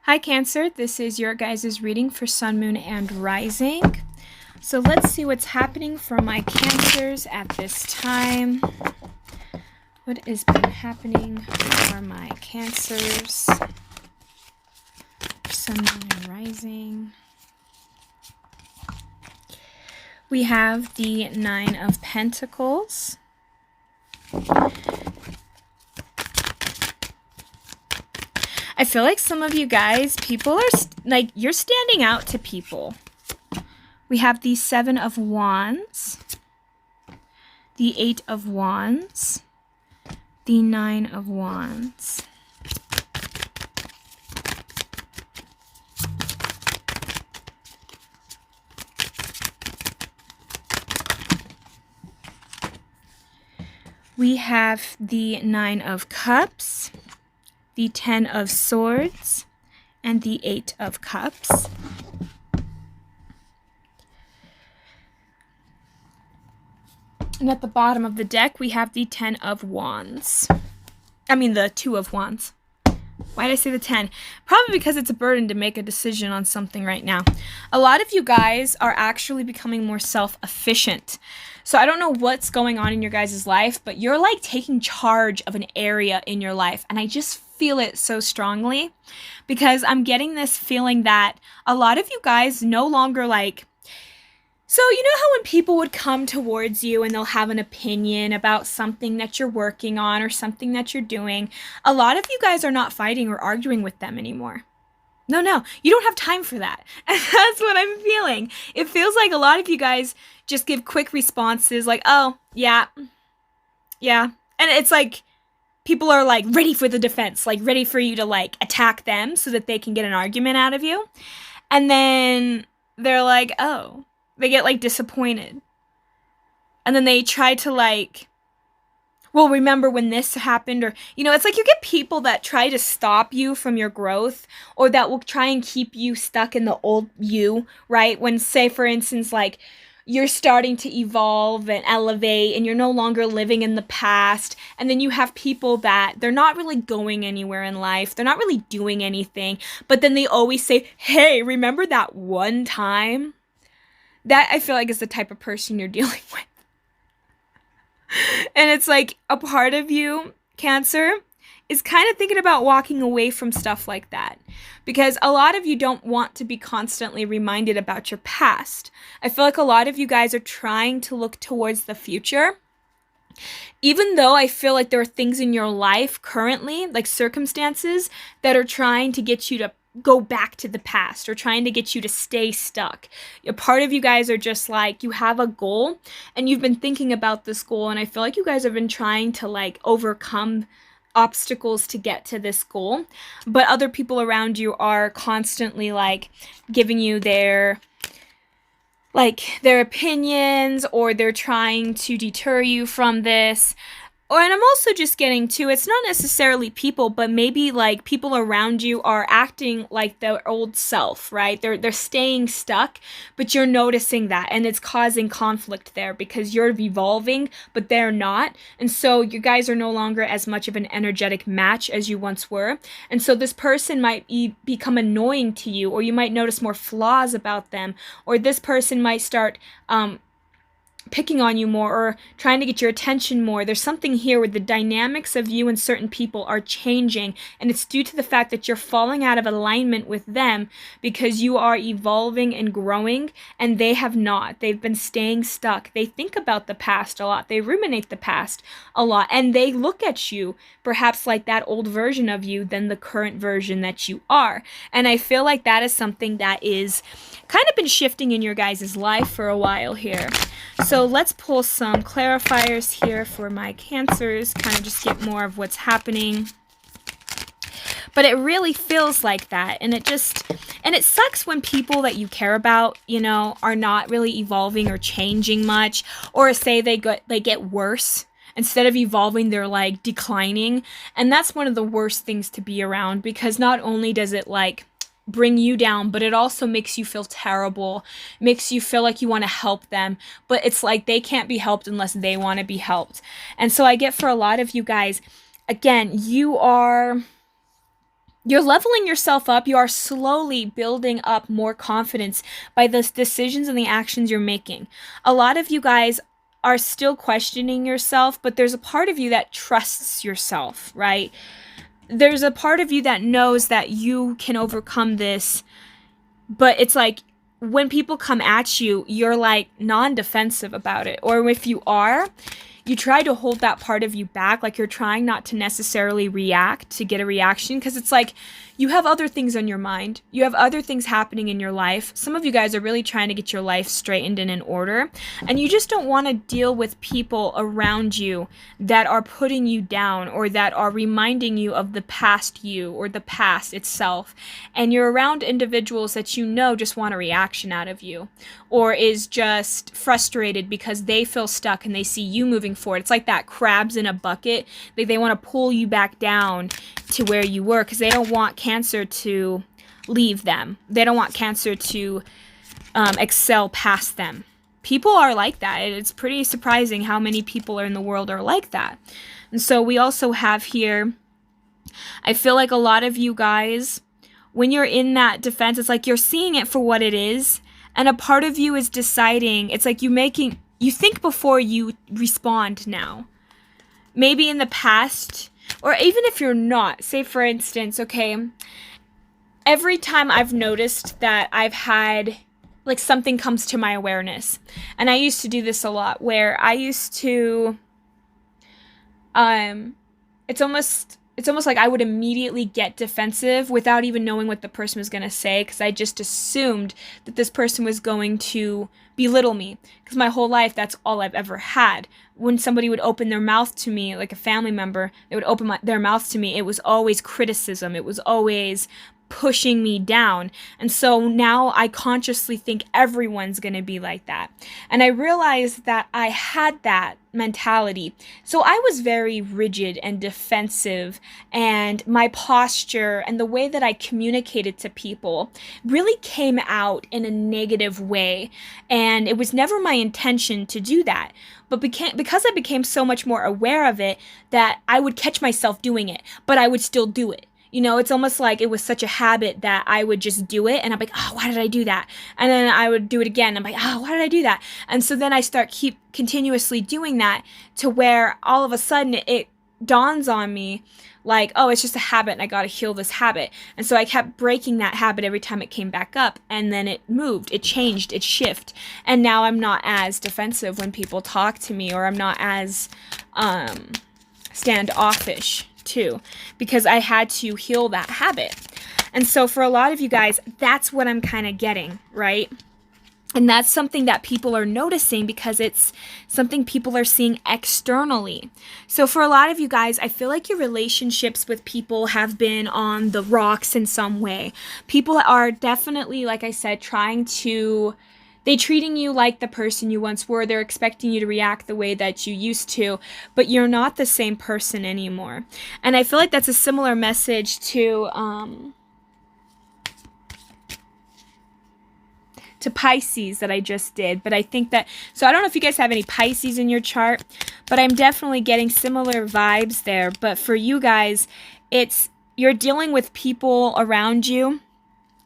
Hi Cancer, this is your guys' reading for Sun, Moon, and Rising. So let's see what's happening for my Cancers at this time. What has been happening for my Cancers? Sun, Moon, and Rising. We have the Nine of Pentacles. I feel like some of you guys, people are like, you're standing out to people. We have the Seven of Wands, the Eight of Wands, the Nine of Wands. We have the Nine of Cups, the Ten of Swords, and the Eight of Cups. And at the bottom of the deck, we have the Ten of Wands. I mean, the Two of Wands. Why did I say the 10? Probably because it's a burden to make a decision on something right now. A lot of you guys are actually becoming more self-efficient. So I don't know what's going on in your guys' life, but you're like taking charge of an area in your life. And I just feel it so strongly because I'm getting this feeling that a lot of you guys no longer like... So you know how when people would come towards you and they'll have an opinion about something that you're working on or something that you're doing, a lot of you guys are not fighting or arguing with them anymore. No, you don't have time for that. And that's what I'm feeling. It feels like a lot of you guys just give quick responses like, oh, yeah. And it's like people are like ready for the defense, like ready for you to like attack them so that they can get an argument out of you. And then they're like, oh. They get, like, disappointed. And then they try to, like, well, remember when this happened? Or, you know, it's like you get people that try to stop you from your growth or that will try and keep you stuck in the old you, right? When, say, for instance, like, you're starting to evolve and elevate and you're no longer living in the past. And then you have people that they're not really going anywhere in life. They're not really doing anything. But then they always say, hey, remember that one time? That, I feel like, is the type of person you're dealing with. And it's like a part of you, Cancer, is kind of thinking about walking away from stuff like that. Because a lot of you don't want to be constantly reminded about your past. I feel like a lot of you guys are trying to look towards the future. Even though I feel like there are things in your life currently, like circumstances, that are trying to get you to go back to the past or trying to get you to stay stuck. A part of you guys are just like, you have a goal and you've been thinking about this goal, and I feel like you guys have been trying to like overcome obstacles to get to this goal, but other people around you are constantly like giving you their opinions, or they're trying to deter you from this. And I'm also just getting to, it's not necessarily people, but maybe like people around you are acting like their old self, right? They're staying stuck, but you're noticing that, and it's causing conflict there because you're evolving, but they're not. And so you guys are no longer as much of an energetic match as you once were. And so this person might become annoying to you, or you might notice more flaws about them, or this person might start picking on you more or trying to get your attention more. There's something here where the dynamics of you and certain people are changing, and it's due to the fact that you're falling out of alignment with them because you are evolving and growing and they have not. They've been staying stuck. They think about the past a lot. They ruminate the past a lot, and they look at you perhaps like that old version of you than the current version that you are. And I feel like that is something that is kind of been shifting in your guys' life for a while here. So let's pull some clarifiers here for my Cancers, kind of just get more of what's happening. But it really feels like that, and it sucks when people that you care about, you know, are not really evolving or changing much, or say they get worse. Instead of evolving, they're like declining, and that's one of the worst things to be around, because not only does it like bring you down, but it also makes you feel terrible, makes you feel like you want to help them, but it's like they can't be helped unless they want to be helped. And so I get for a lot of you guys, again, you're You're leveling yourself up. You are slowly building up more confidence by the decisions and the actions you're making. A lot of you guys are still questioning yourself, but there's a part of you that trusts yourself, right? There's a part of you that knows that you can overcome this, but it's like when people come at you, you're like non-defensive about it. Or if you are, you try to hold that part of you back, like you're trying not to necessarily react to get a reaction, because it's like you have other things on your mind. You have other things happening in your life. Some of you guys are really trying to get your life straightened and in order, and you just don't want to deal with people around you that are putting you down or that are reminding you of the past you or the past itself. And you're around individuals that you know just want a reaction out of you, or is just frustrated because they feel stuck and they see you moving forward. It's like that crabs in a bucket. They want to pull you back down to where you were because they don't want Cancer to leave them. They don't want Cancer to excel past them. People are like that. It's pretty surprising how many people in the world are like that. And so we also have here, I feel like a lot of you guys, when you're in that defense, it's like you're seeing it for what it is. And a part of you is deciding, it's like you think before you respond now. Maybe in the past, or even if you're not, say for instance, okay, every time I've noticed that I've had, like something comes to my awareness, and I used to do this a lot, where I used to, it's almost like I would immediately get defensive without even knowing what the person was going to say, because I just assumed that this person was going to belittle me, because my whole life that's all I've ever had. When somebody would open their mouth to me, like a family member, they would open their mouth to me, it was always criticism. It was always pushing me down. And so now I consciously think everyone's going to be like that. And I realized that I had that mentality. So I was very rigid and defensive, and my posture and the way that I communicated to people really came out in a negative way. And it was never my intention to do that. But because I became so much more aware of it, that I would catch myself doing it, but I would still do it. You know, it's almost like it was such a habit that I would just do it, and I'm like, oh, why did I do that? And then I would do it again. I'm like, oh, why did I do that? And so then I keep continuously doing that, to where all of a sudden it dawns on me like, oh, it's just a habit and I got to heal this habit. And so I kept breaking that habit every time it came back up, and then it moved, it changed, it shifted. And now I'm not as defensive when people talk to me, or I'm not as standoffish too, because I had to heal that habit. And so for a lot of you guys, that's what I'm kind of getting, right? And that's something that people are noticing, because it's something people are seeing externally. So for a lot of you guys, I feel like your relationships with people have been on the rocks in some way. People are definitely, like I said, they're treating you like the person you once were. They're expecting you to react the way that you used to, but you're not the same person anymore. And I feel like that's a similar message to Pisces that I just did. But I think that, so I don't know if you guys have any Pisces in your chart, but I'm definitely getting similar vibes there. But for you guys, you're dealing with people around you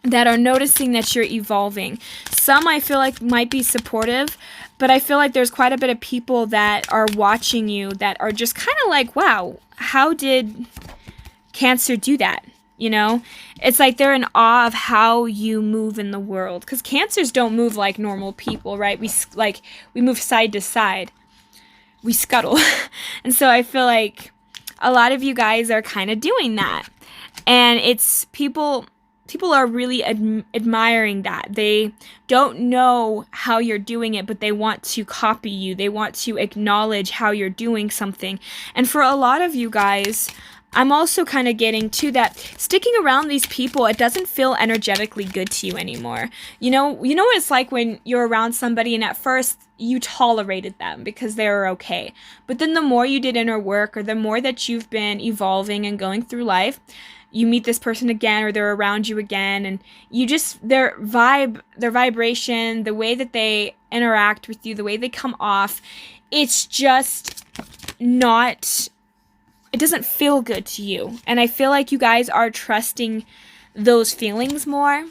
that are noticing that you're evolving. Some I feel like might be supportive, but I feel like there's quite a bit of people that are watching you that are just kind of like, wow, how did Cancer do that? You know, it's like they're in awe of how you move in the world, because Cancers don't move like normal people, right? We move side to side. We scuttle. And so I feel like a lot of you guys are kind of doing that. And it's people are really admiring that. They don't know how you're doing it, but they want to copy you. They want to acknowledge how you're doing something. And for a lot of you guys, I'm also kind of getting to that sticking around these people, it doesn't feel energetically good to you anymore. You know what it's like when you're around somebody and at first you tolerated them because they were okay. But then the more you did inner work, or the more that you've been evolving and going through life, you meet this person again, or they're around you again, and you just, their vibration, the way that they interact with you, the way they come off, it's just not it doesn't feel good to you. And I feel like you guys are trusting those feelings more.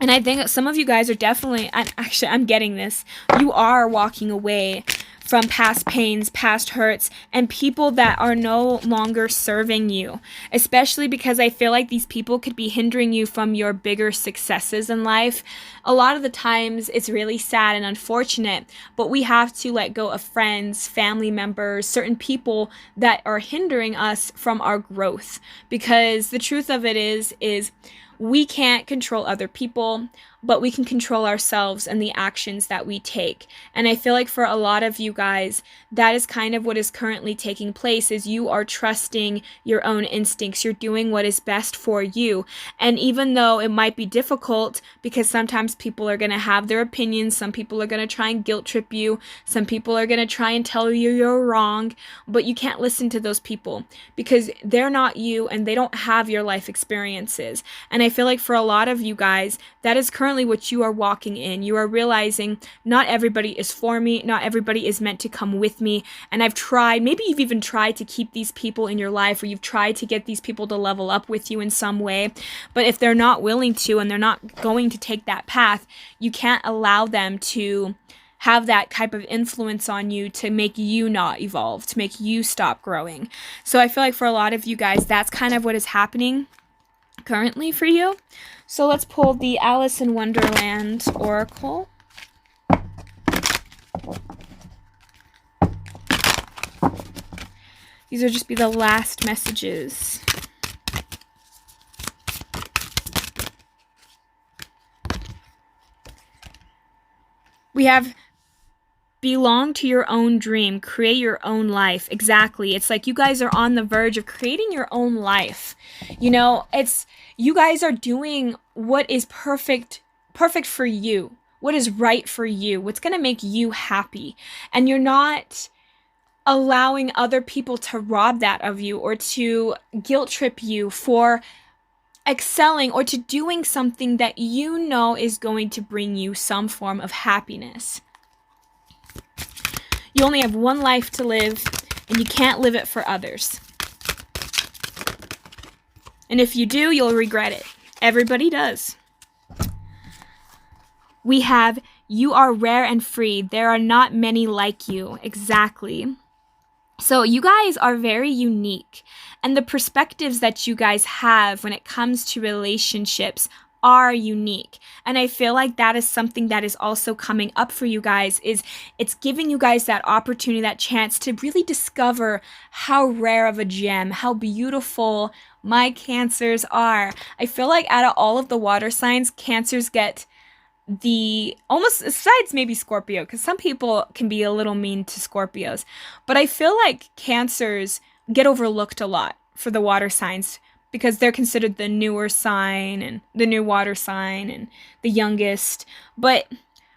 And I think some of you guys are definitely, I'm getting this, you are walking away from past pains, past hurts, and people that are no longer serving you. Especially because I feel like these people could be hindering you from your bigger successes in life. A lot of the times it's really sad and unfortunate, but we have to let go of friends, family members, certain people that are hindering us from our growth. Because the truth of it is we can't control other people, but we can control ourselves and the actions that we take. And I feel like for a lot of you guys, that is kind of what is currently taking place, is you are trusting your own instincts. You're doing what is best for you. And even though it might be difficult, because sometimes people are going to have their opinions, some people are going to try and guilt trip you, some people are going to try and tell you you're wrong, but you can't listen to those people because they're not you and they don't have your life experiences. And I feel like for a lot of you guys, that is currently what you are walking in. You are realizing not everybody is for me, not everybody is meant to come with me. And I've tried, maybe you've even tried to keep these people in your life, or you've tried to get these people to level up with you in some way. But if they're not willing to and they're not going to take that path, you can't allow them to have that type of influence on you to make you not evolve, to make you stop growing. So I feel like for a lot of you guys, that's kind of what is happening currently for you. So let's pull the Alice in Wonderland Oracle. These will just be the last messages. We have belong to your own dream, create your own life. Exactly. It's like you guys are on the verge of creating your own life. You know, it's you guys are doing what is perfect for you, what is right for you, what's going to make you happy. And you're not allowing other people to rob that of you or to guilt trip you for excelling or to doing something that you know is going to bring you some form of happiness. You only have one life to live, and you can't live it for others. And if you do, you'll regret it. Everybody does. We have, you are rare and free. There are not many like you. Exactly. So you guys are very unique. And the perspectives that you guys have when it comes to relationships are unique. And I feel like that is something that is also coming up for you guys, is it's giving you guys that opportunity, that chance to really discover how rare of a gem, how beautiful my Cancers are. I feel like out of all of the water signs, Cancers get the almost, besides maybe Scorpio, because some people can be a little mean to Scorpios, but I feel like Cancers get overlooked a lot for the water signs, because they're considered the newer sign and the new water sign and the youngest. But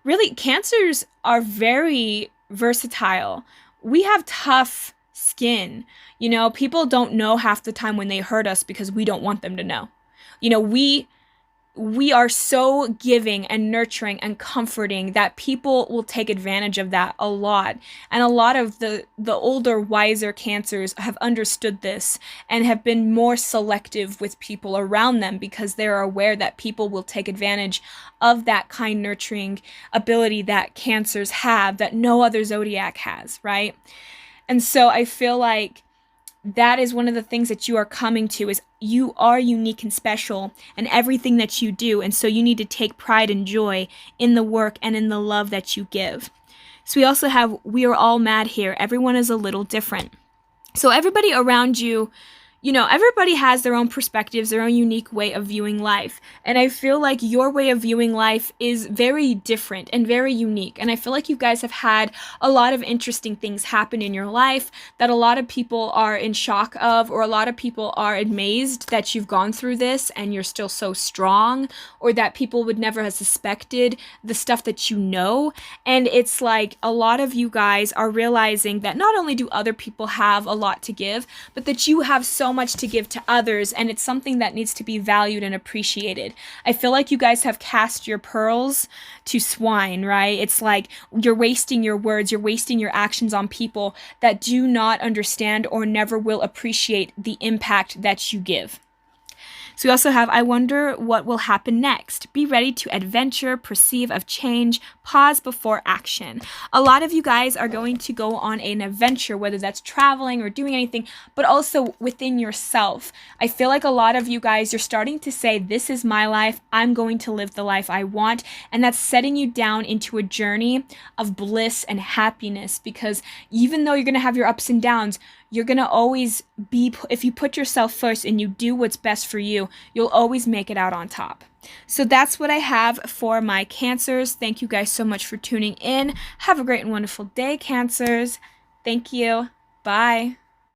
really, Cancers are very versatile. We have tough skin. You know, people don't know half the time when they hurt us because we don't want them to know. You know, we are so giving and nurturing and comforting that people will take advantage of that a lot. And a lot of the older, wiser Cancers have understood this and have been more selective with people around them because they're aware that people will take advantage of that kind, nurturing ability that Cancers have that no other zodiac has, right? And so I feel like that is one of the things that you are coming to, is you are unique and special in everything that you do. And so you need to take pride and joy in the work and in the love that you give. So we also have, we are all mad here. Everyone is a little different. So everybody around you, you know, everybody has their own perspectives, their own unique way of viewing life. And I feel like your way of viewing life is very different and very unique. And I feel like you guys have had a lot of interesting things happen in your life that a lot of people are in shock of, or a lot of people are amazed that you've gone through this and you're still so strong, or that people would never have suspected the stuff that you know. And it's like a lot of you guys are realizing that not only do other people have a lot to give, but that you have so much to give to others, and it's something that needs to be valued and appreciated. I feel like you guys have cast your pearls to swine, right? It's like you're wasting your words, you're wasting your actions on people that do not understand or never will appreciate the impact that you give. So we also have, I wonder what will happen next. Be ready to adventure, perceive of change, pause before action. A lot of you guys are going to go on an adventure, whether that's traveling or doing anything, but also within yourself. I feel like a lot of you guys, you're starting to say, this is my life, I'm going to live the life I want, and that's setting you down into a journey of bliss and happiness, because even though you're going to have your ups and downs, you're going to always be, if you put yourself first and you do what's best for you, you'll always make it out on top. So that's what I have for my Cancers. Thank you guys so much for tuning in. Have a great and wonderful day, Cancers. Thank you. Bye.